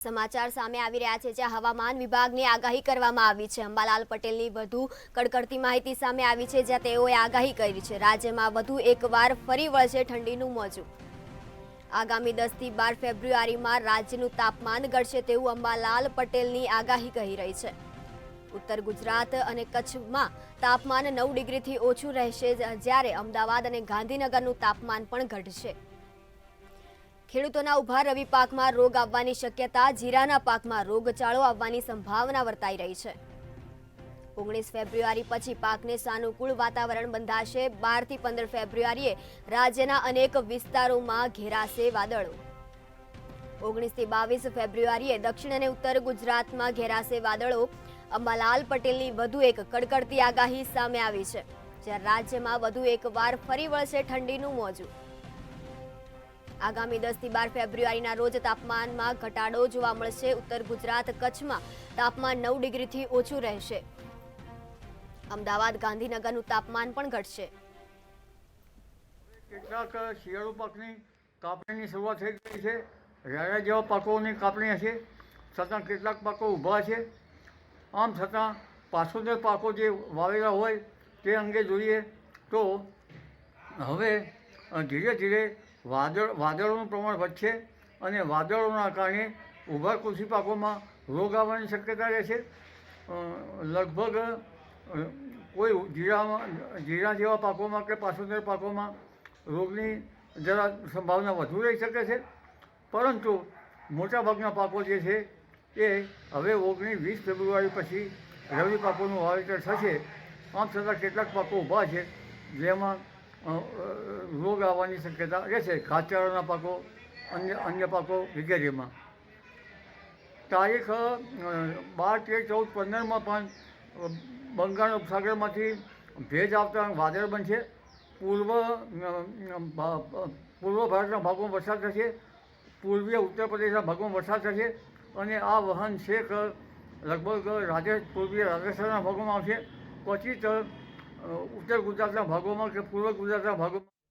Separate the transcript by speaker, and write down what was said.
Speaker 1: સમાચાર સામે આવી રહ્યા છે જ્યાં હવામાન વિભાગની આગાહી કરવામાં આવી છે। અંબાલાલ પટેલની વધુ કડકડતી માહિતી સામે આવી છે જ્યાં તેઓએ આગાહી કરી છે રાજ્યમાં વધુ એકવાર ફરી વળશે ઠંડીનું મોજું। આગામી 10 થી 12 ફેબ્રુઆરીમાં રાજ્યનું તાપમાન ઘટશે તેવું અંબાલાલ પટેલની આગાહી કહી રહી છે। ઉત્તર ગુજરાત અને કચ્છમાં તાપમાન 9 ડિગ્રીથી ઓછું રહેશે જ્યારે અમદાવાદ અને ગાંધીનગરનું તાપમાન પણ ઘટશે। ખેડૂતોના ઉભા રવિ પાકમાં રોગ આવવાની શક્યતા, જીરાના પાકમાં રોગચાળો આવવાની સંભાવના વર્તાઈ રહી છે। 19 ફેબ્રુઆરી પછી પાકને સાનુકૂળ વાતાવરણ બંધાશે। 12 થી 15 ફેબ્રુઆરીએ રાજ્યના અનેક વિસ્તારોમાં ઘેરાશે વાદળો। 19 થી 22 ફેબ્રુઆરીએ દક્ષિણ અને ઉત્તર ગુજરાતમાં ઘેરાશે વાદળો। અંબાલાલ પટેલની વધુ એક કડકડતી આગાહી સામે આવી છે જ્યાં રાજ્યમાં વધુ એકવાર ફરી વળશે ઠંડીનું મોજું। આગામી 10 થી 12 ફેબ્રુઆરીના રોજ તાપમાનમાં ઘટાડો જોવા મળશે। ઉત્તર ગુજરાત કચ્છમાં તાપમાન 9 ડિગ્રીથી ઓછું રહેશે। અમદાવાદ ગાંધીનગરનું તાપમાન પણ ઘટશે।
Speaker 2: કેટલાક શિયાળુ પાકની કાપણીની શરૂઆત થઈ ગઈ છે। રાયડા જેવા પાકોની કાપણી હશે, છતાં કેટલાક પાકો ઊભા છે। આમ છતાં પાછોતેર પાકો જે વાવેલા હોય તે અંગે જોઈએ તો હવે ધીરે ધીરે વાદળોનું પ્રમાણ વધશે અને વાદળોના કારણે ઊભા કૃષિ પાકોમાં રોગ આવવાની શક્યતા રહેશે। લગભગ કોઈ જીરા જેવા પાકોમાં કે પાછોતેર પાકોમાં રોગની જરા સંભાવના વધુ રહી શકે છે, પરંતુ મોટાભાગના પાકો જે છે એ હવે 19-20 ફેબ્રુઆરી પછી રવિ પાકોનું વાવેતર થશે। આમ છતાં કેટલાક પાકો ઊભા છે જેમાં રોગ આવવાની શક્યતા રહેશે, ઘાસચારાના પાકો, અન્ય પાકો વગેરેમાં। તારીખ 12, 13, 14, 15માં પણ બંગાળ ઉપસાગરમાંથી ભેજ આવતા વાદળ બનશે। પૂર્વ ભારતના ભાગોમાં વરસાદ થશે, પૂર્વીય ઉત્તર પ્રદેશના ભાગોમાં વરસાદ થશે અને આ વહન છેક લગભગ પૂર્વીય રાજસ્થાનના ભાગોમાં આવશે। ક્વચિત ઉત્તર ગુજરાતના ભાગોમાં કે પૂર્વ ગુજરાતના ભાગોમાં